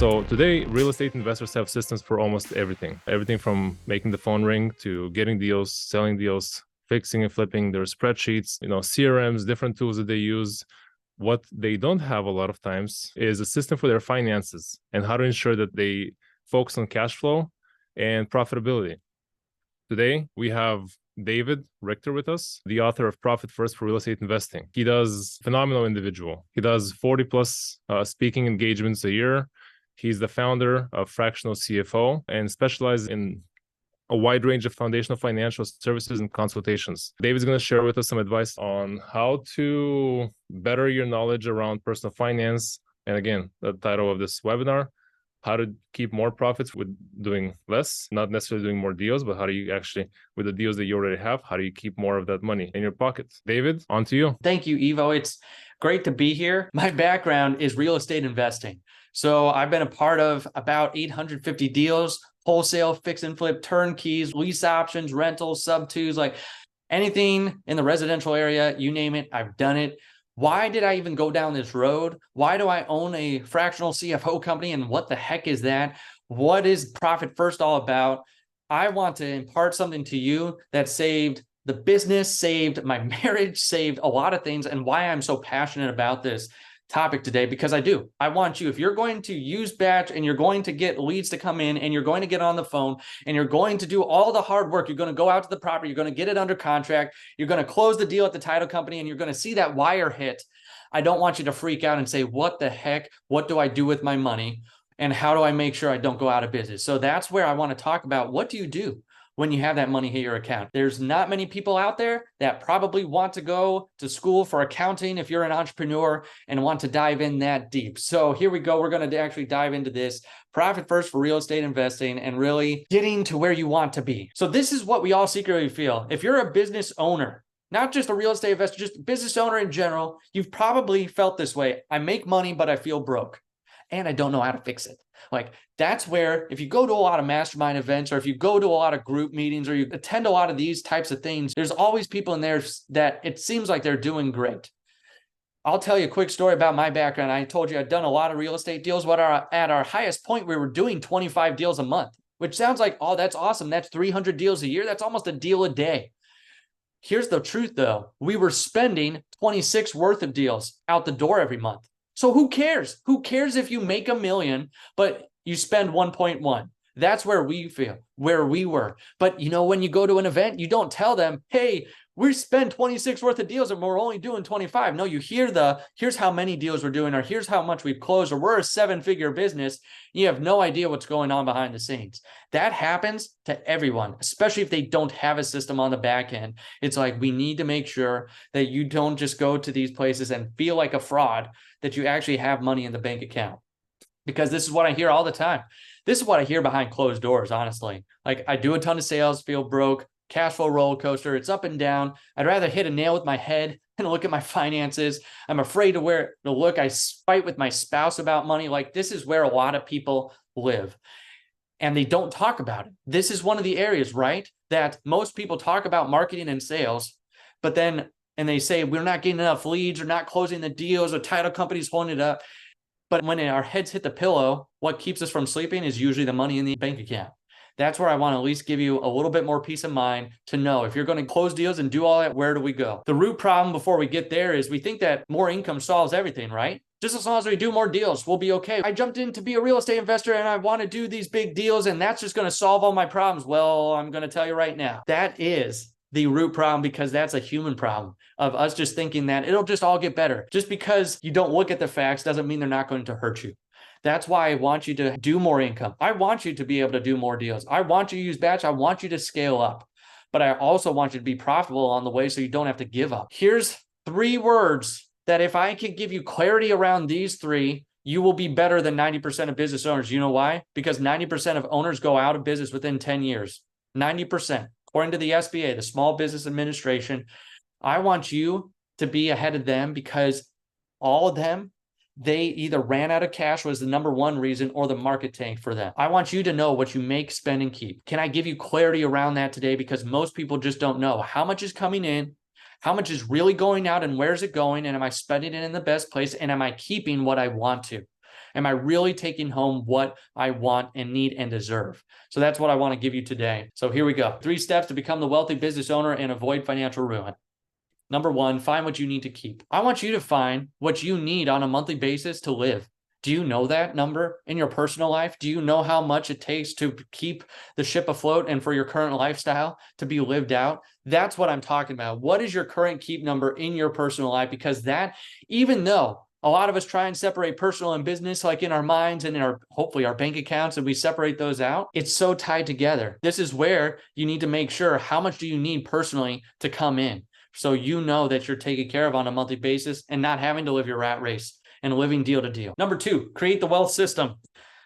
So today, real estate investors have systems for almost everything. Everything from making the phone ring to getting deals, selling deals, fixing and flipping. Their spreadsheets, CRMs, different tools that they use. What they don't have a lot of times is a system for their finances and how to ensure that they focus on cash flow and profitability. Today, we have David Richter with us, the author of Profit First for Real Estate Investing. He does phenomenal individual. He does 40 plus speaking engagements a year. He's the founder of Fractional CFO and specializes in a wide range of foundational financial services and consultations. David's going to share with us some advice on how to better your knowledge around personal finance. And again, the title of this webinar, how to keep more profits with doing less, not necessarily doing more deals, but how do you actually, with the deals that you already have, how do you keep more of that money in your pocket? David, on to you. Thank you, Ivo. It's great to be here. My background is real estate investing. So I've been a part of about 850 deals, wholesale, fix and flip, turnkeys, lease options, rentals, sub-twos, like anything in the residential area, you name it, I've done it. Why did I even go down this road? Why do I own a fractional CFO company? And what the heck is that? What is Profit First all about? I want to impart something to you that saved the business, saved my marriage, saved a lot of things, and why I'm so passionate about this topic today, because I want you, if you're going to use Batch and you're going to get leads to come in and you're going to get on the phone and you're going to do all the hard work, you're going to go out to the property, you're going to get it under contract, you're going to close the deal at the title company, and you're going to see that wire hit. I don't want you to freak out and say, what the heck? What do I do with my money? And how do I make sure I don't go out of business? So that's where I want to talk about, what do you do when you have that money hit your account? There's not many people out there that probably want to go to school for accounting if you're an entrepreneur and want to dive in that deep. So here we go. We're going to actually dive into this Profit First for real estate investing and really getting to where you want to be. So this is what we all secretly feel. If you're a business owner, not just a real estate investor, just a business owner in general, you've probably felt this way. I make money, but I feel broke and I don't know how to fix it. Like, that's where, if you go to a lot of mastermind events, or if you go to a lot of group meetings, or you attend a lot of these types of things, there's always people in there that it seems like they're doing great. I'll tell you a quick story about my background. I told you I'd done a lot of real estate deals. At our highest point, we were doing 25 deals a month, which sounds like, oh, that's awesome. That's 300 deals a year. That's almost a deal a day. Here's the truth, though. We were spending 26 worth of deals out the door every month. So who cares? Who cares if you make $1 million, but you spend 1.1? That's where we were. But when you go to an event, you don't tell them, hey, we spend 26 worth of deals and we're only doing 25. No, you hear here's how many deals we're doing, or here's how much we've closed, or we're a 7-figure business. You have no idea what's going on behind the scenes. That happens to everyone, especially if they don't have a system on the back end. It's like, we need to make sure that you don't just go to these places and feel like a fraud, that you actually have money in the bank account. Because this is what I hear all the time. This is what I hear behind closed doors, honestly. Like, I do a ton of sales, feel broke, cash flow roller coaster. It's up and down. I'd rather hit a nail with my head and look at my finances. I'm afraid to look. I fight with my spouse about money. Like, this is where a lot of people live. And they don't talk about it. This is one of the areas, right, that most people talk about marketing and sales, but then, and they say, we're not getting enough leads, or not closing the deals, or title companies holding it up. But when our heads hit the pillow, what keeps us from sleeping is usually the money in the bank account. That's where I want to at least give you a little bit more peace of mind to know, if you're going to close deals and do all that, where do we go? The root problem before we get there is we think that more income solves everything, right? Just as long as we do more deals, we'll be okay. I jumped in to be a real estate investor and I want to do these big deals, and that's just going to solve all my problems. Well, I'm going to tell you right now, that is the root problem, because that's a human problem of us just thinking that it'll just all get better. Just because you don't look at the facts doesn't mean they're not going to hurt you. That's why I want you to do more income. I want you to be able to do more deals. I want you to use Batch. I want you to scale up, but I also want you to be profitable on the way, so you don't have to give up. Here's 3 words that if I can give you clarity around these 3, you will be better than 90% of business owners. You know why? Because 90% of owners go out of business within 10 years. 90%. According to the SBA, the Small Business Administration. I want you to be ahead of them, because all of them, they either ran out of cash, was the #1 reason, or the market tanked for them. I want you to know what you make, spend, and keep. Can I give you clarity around that today? Because most people just don't know how much is coming in, how much is really going out, and where's it going, and am I spending it in the best place, and am I keeping what I want to? Am I really taking home what I want and need and deserve? So that's what I want to give you today. So here we go. 3 steps to become the wealthy business owner and avoid financial ruin. Number 1, find what you need to keep. I want you to find what you need on a monthly basis to live. Do you know that number in your personal life? Do you know how much it takes to keep the ship afloat and for your current lifestyle to be lived out? That's what I'm talking about. What is your current keep number in your personal life? Because that, even though a lot of us try and separate personal and business, like in our minds and in our, hopefully our bank accounts, and we separate those out, it's so tied together. This is where you need to make sure, how much do you need personally to come in? So you know that you're taken care of on a monthly basis and not having to live your rat race and living deal to deal. Number 2, create the wealth system.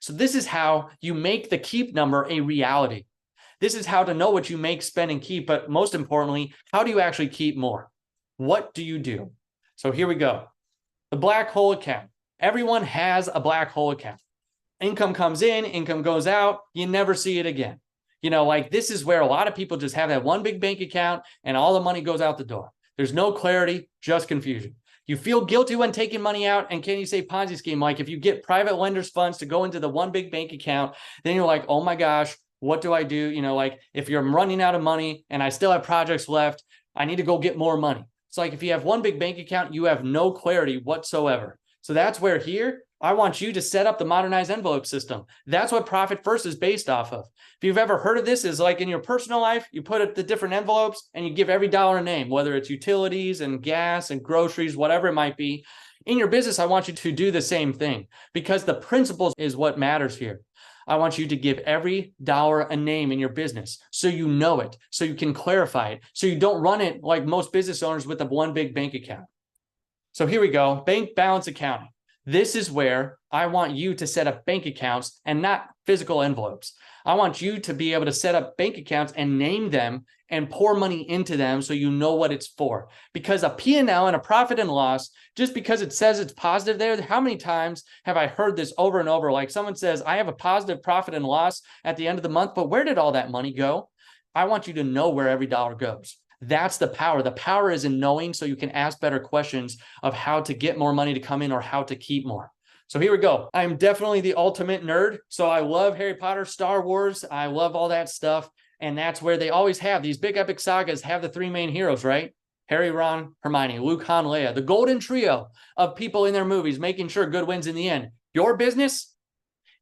So this is how you make the keep number a reality. This is how to know what you make, spend, and keep, but most importantly, how do you actually keep more? What do you do? So here we go. The black hole account. Everyone has a black hole account. Income comes in, income goes out, you never see it again. You know, like this is where a lot of people just have that one big bank account and all the money goes out the door. There's no clarity, just confusion. You feel guilty when taking money out. And can you say Ponzi scheme? Like if you get private lenders funds to go into the one big bank account, then you're like, oh my gosh, what do I do? You know, like if you're running out of money and I still have projects left, I need to go get more money. It's like if you have one big bank account, you have no clarity whatsoever. So that's where here, I want you to set up the modernized envelope system. That's what Profit First is based off of. If you've ever heard of this, is like in your personal life, you put the different envelopes and you give every dollar a name, whether it's utilities and gas and groceries, whatever it might be. In your business, I want you to do the same thing because the principles is what matters here. I want you to give every dollar a name in your business so you know it, so you can clarify it, so you don't run it like most business owners with a one big bank account. So here we go, bank balance accounting. This is where I want you to set up bank accounts and not physical envelopes. I want you to be able to set up bank accounts and name them and pour money into them so you know what it's for. Because a P&L and a profit and loss, just because it says it's positive there, how many times have I heard this over and over? Like someone says, I have a positive profit and loss at the end of the month, but where did all that money go? I want you to know where every dollar goes. That's the power. The power is in knowing so you can ask better questions of how to get more money to come in or how to keep more. So here we go. I'm definitely the ultimate nerd. So I love Harry Potter, Star Wars. I love all that stuff. And that's where they always have these big epic sagas have the 3 main heroes, right? Harry, Ron, Hermione, Luke, Han, Leia, the golden trio of people in their movies, making sure good wins in the end. Your business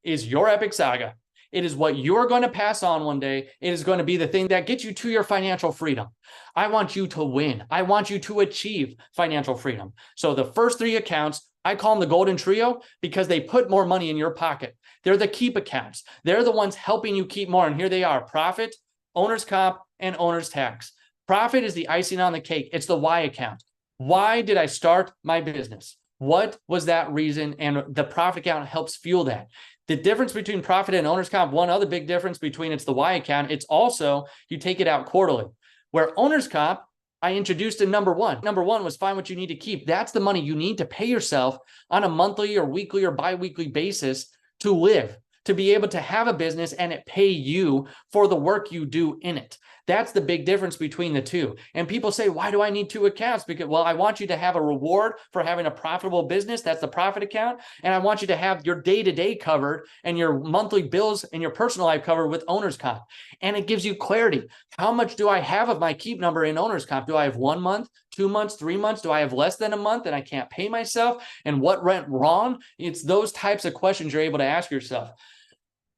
is your epic saga. It is what you're going to pass on one day. It is going to be the thing that gets you to your financial freedom. I want you to win. I want you to achieve financial freedom. So the first 3 accounts, I call them the golden trio because they put more money in your pocket. They're the keep accounts. They're the ones helping you keep more. And here they are: profit, owner's comp, and owner's tax. Profit is the icing on the cake. It's the why account. Why did I start my business? What was that reason? And the profit account helps fuel that. The difference between profit and owner's comp, one other big difference between it's the Y account, it's also you take it out quarterly. Where owner's comp, I introduced in number 1. Number 1 was find what you need to keep. That's the money you need to pay yourself on a monthly or weekly or bi-weekly basis to live, to be able to have a business and it pay you for the work you do in it. That's the big difference between the two. And people say, why do I need 2 accounts? Because, well, I want you to have a reward for having a profitable business. That's the profit account. And I want you to have your day-to-day covered and your monthly bills and your personal life covered with owner's comp. And it gives you clarity. How much do I have of my keep number in owner's comp? Do I have 1 month, 2 months, 3 months? Do I have less than a month and I can't pay myself? And what went wrong? It's those types of questions you're able to ask yourself.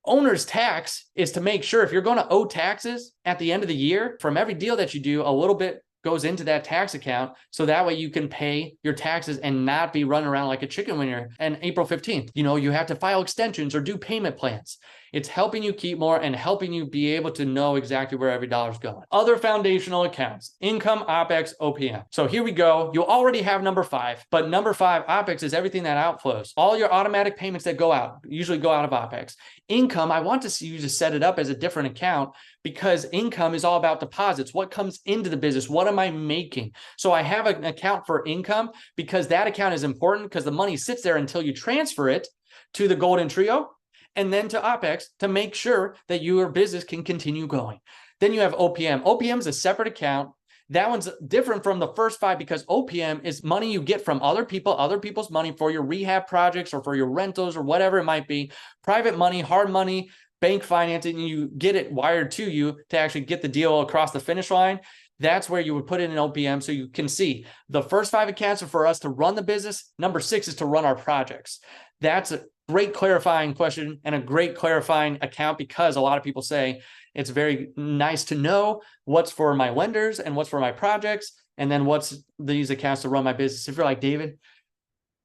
Owner's tax is to make sure if you're going to owe taxes at the end of the year, from every deal that you do, a little bit goes into that tax account. So that way you can pay your taxes and not be running around like a chicken when you're on April 15th. You know, you have to file extensions or do payment plans. It's helping you keep more and helping you be able to know exactly where every dollar is going. Other foundational accounts: income, OPEX, OPM. So here we go. You already have number 5, but number 5, OPEX, is everything that outflows. All your automatic payments that go out usually go out of OPEX. Income, I want to see you to set it up as a different account because income is all about deposits. What comes into the business? What am I making? So I have an account for income because that account is important because the money sits there until you transfer it to the golden trio and then to OPEX to make sure that your business can continue going. Then you have OPM. OPM is a separate account. That one's different from the first 5 because OPM is money you get from other people, other people's money for your rehab projects or for your rentals or whatever it might be. Private money, hard money, bank financing, you get it wired to you to actually get the deal across the finish line. That's where you would put it in OPM so you can see the first 5 accounts are for us to run the business. Number 6 is to run our projects. That's a great clarifying question and a great clarifying account because a lot of people say, it's very nice to know what's for my lenders and what's for my projects, and then what's these accounts to run my business. If you're like, David,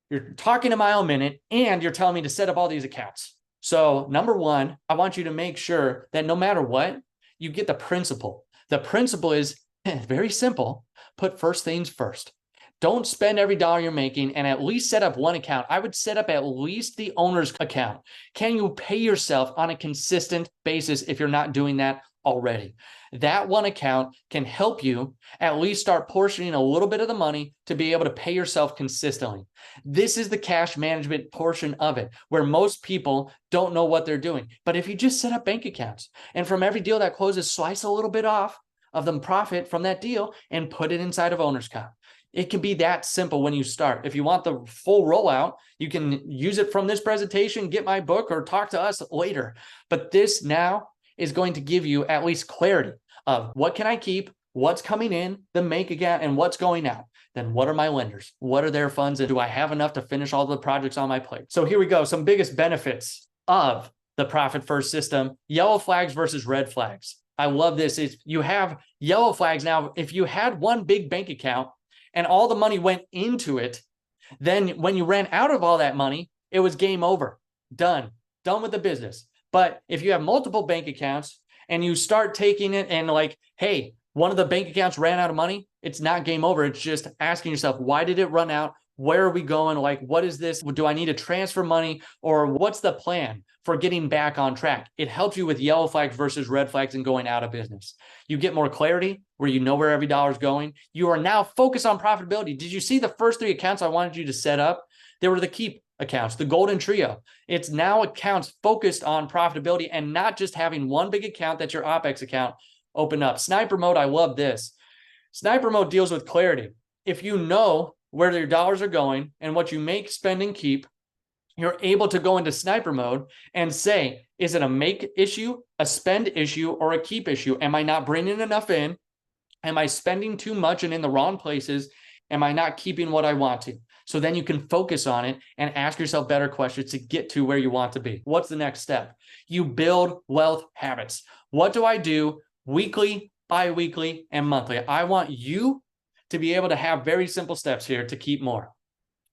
you're talking a mile a minute and you're telling me to set up all these accounts. So number 1, I want you to make sure that no matter what, you get the principle. The principle is very simple. Put first things first. Don't spend every dollar you're making and at least set up one account. I would set up at least the owner's account. Can you pay yourself on a consistent basis if you're not doing that already? That one account can help you at least start portioning a little bit of the money to be able to pay yourself consistently. This is the cash management portion of it, where most people don't know what they're doing. But if you just set up bank accounts and from every deal that closes, slice a little bit off of the profit from that deal and put it inside of owner's account. It can be that simple when you start. If you want the full rollout, you can use it from this presentation, get my book, or talk to us later. But this now is going to give you at least clarity of what can I keep, what's coming in, the make account, and what's going out. Then what are my lenders? What are their funds? And do I have enough to finish all the projects on my plate? So here we go. Some biggest benefits of the Profit First system: yellow flags versus red flags. I love this. If you have yellow flags now, if you had one big bank account and all the money went into it, then when you ran out of all that money, it was game over, done with the business. But if you have multiple bank accounts and you start taking it and like, hey, one of the bank accounts ran out of money, it's not game over. It's just asking yourself, why did it run out? Where are we going? Like, what is this? Do I need to transfer money, or what's the plan for getting back on track? It helps you with yellow flags versus red flags and going out of business. You get more clarity where you know where every dollar is going. You are now focused on profitability. Did you see the first 3 accounts I wanted you to set up? They were the keep accounts, the golden trio. It's now accounts focused on profitability and not just having one big account that's your OPEX account open up. Sniper mode, I love this. Sniper mode deals with clarity. If you know where your dollars are going and what you make, spend, and keep, you're able to go into sniper mode and say, is it a make issue, a spend issue, or a keep issue? Am I not bringing enough in? Am I spending too much and in the wrong places? Am I not keeping what I want to? So then you can focus on it and ask yourself better questions to get to where you want to be. What's the next step? You build wealth habits. What do I do weekly, bi-weekly, and monthly? I want you to be able to have very simple steps here to keep more.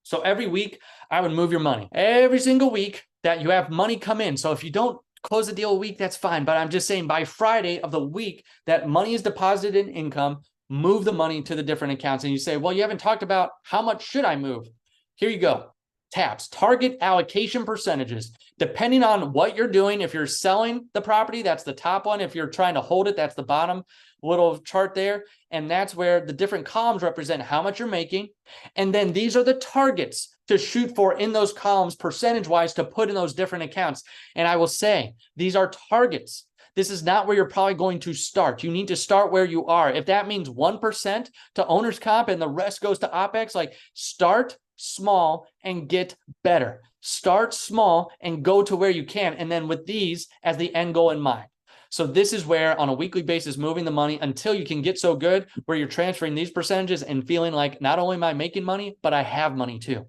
So every week, I would move your money. Every single week that you have money come in. So if you don't close the deal a week, that's fine. But I'm just saying by Friday of the week that money is deposited in income, move the money to the different accounts. And you say, well, you haven't talked about how much should I move? Here you go. Tabs, target allocation percentages. Depending on what you're doing, if you're selling the property, that's the top one. If you're trying to hold it, that's the bottom little chart there. And that's where the different columns represent how much you're making. And then these are the targets to shoot for in those columns percentage-wise to put in those different accounts. And I will say, these are targets. This is not where you're probably going to start. You need to start where you are. If that means 1% to owner's comp and the rest goes to OPEX, like start small and get better. Start small and go to where you can. And then with these as the end goal in mind. So this is where on a weekly basis, moving the money until you can get so good where you're transferring these percentages and feeling like not only am I making money, but I have money too.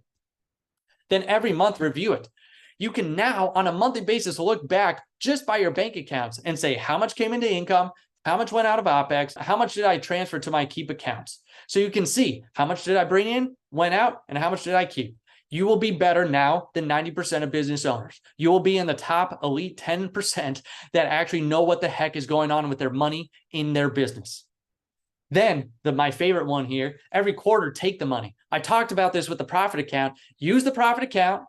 Then every month, review it. You can now on a monthly basis, look back just by your bank accounts and say, how much came into income? How much went out of OPEX? How much did I transfer to my keep accounts? So you can see how much did I bring in, went out, and how much did I keep? You will be better now than 90% of business owners. You will be in the top elite 10% that actually know what the heck is going on with their money in their business. Then my favorite one here, every quarter, take the money. I talked about this with the profit account. Use the profit account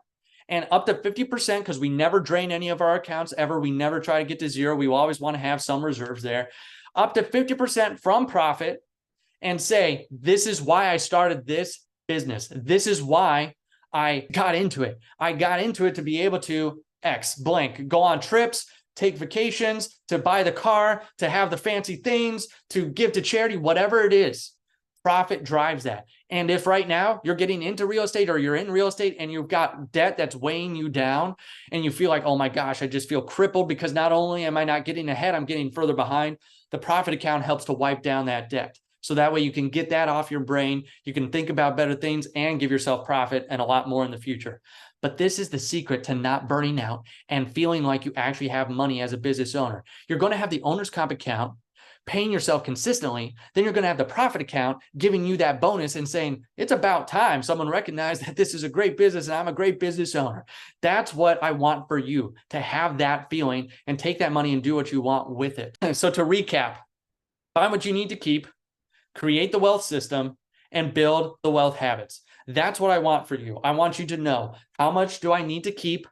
and up to 50%, because we never drain any of our accounts ever. We never try to get to zero. We always want to have some reserves there. Up to 50% from profit and say, this is why I started this business. This is why I got into it. I got into it to be able to X blank, go on trips, take vacations, to buy the car, to have the fancy things, to give to charity, whatever it is. Profit drives that. And if right now you're getting into real estate or you're in real estate and you've got debt that's weighing you down and you feel like, oh my gosh, I just feel crippled because not only am I not getting ahead, I'm getting further behind. The profit account helps to wipe down that debt. So that way you can get that off your brain. You can think about better things and give yourself profit and a lot more in the future. But this is the secret to not burning out and feeling like you actually have money as a business owner. You're going to have the owner's comp account paying yourself consistently, then you're going to have the profit account giving you that bonus and saying, it's about time someone recognized that this is a great business and I'm a great business owner. That's what I want for you, to have that feeling and take that money and do what you want with it. So to recap, find what you need to keep, create the wealth system, and build the wealth habits. That's what I want for you. I want you to know, how much do I need to keep?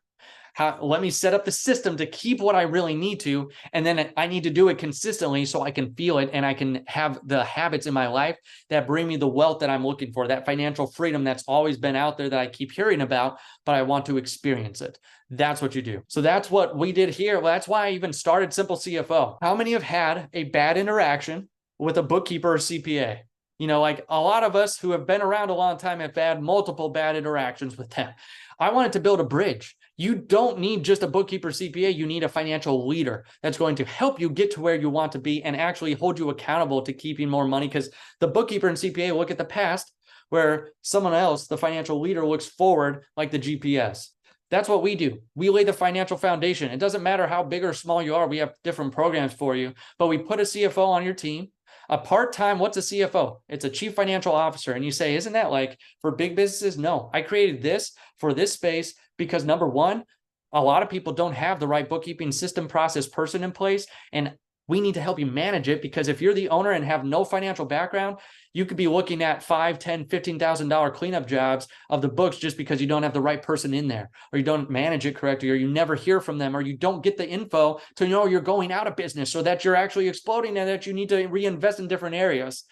Let me set up the system to keep what I really need to, and then I need to do it consistently so I can feel it and I can have the habits in my life that bring me the wealth that I'm looking for, that financial freedom that's always been out there that I keep hearing about, but I want to experience it. That's what you do. So that's what we did here. Well, that's why I even started Simple CFO. How many have had a bad interaction with a bookkeeper or CPA? You know, like a lot of us who have been around a long time have had multiple bad interactions with them. I wanted to build a bridge. You don't need just a bookkeeper CPA. You need a financial leader that's going to help you get to where you want to be and actually hold you accountable to keeping more money, because the bookkeeper and CPA look at the past where someone else, the financial leader, looks forward like the GPS. That's what we do. We lay the financial foundation. It doesn't matter how big or small you are. We have different programs for you, but we put a CFO on your team. A part-time, what's a CFO? It's a chief financial officer. And you say, isn't that like for big businesses? No, I created this for this space because number one, a lot of people don't have the right bookkeeping system, process, person in place. And we need to help you manage it, because if you're the owner and have no financial background, you could be looking at $5,000, $10,000, $15,000 cleanup jobs of the books just because you don't have the right person in there, or you don't manage it correctly, or you never hear from them, or you don't get the info to know you're going out of business so that you're actually exploding and that you need to reinvest in different areas.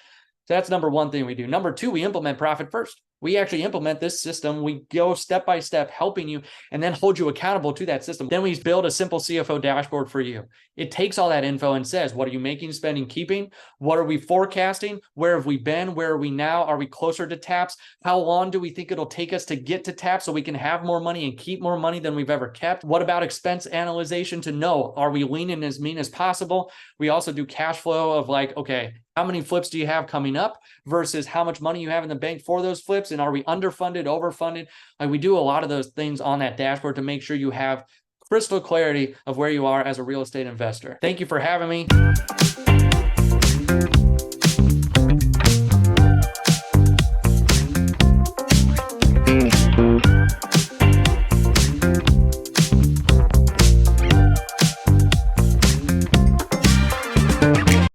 So that's number one thing we do. Number two, we implement profit first. We actually implement this system. We go step by step, helping you and then hold you accountable to that system. Then we build a simple CFO dashboard for you. It takes all that info and says, what are you making, spending, keeping? What are we forecasting? Where have we been? Where are we now? Are we closer to taps? How long do we think it'll take us to get to taps so we can have more money and keep more money than we've ever kept? What about expense analyzation to know, are we leaning as mean as possible? We also do cash flow of like, okay, how many flips do you have coming up versus how much money you have in the bank for those flips? And are we underfunded, overfunded? Like, we do a lot of those things on that dashboard to make sure you have crystal clarity of where you are as a real estate investor. Thank you for having me.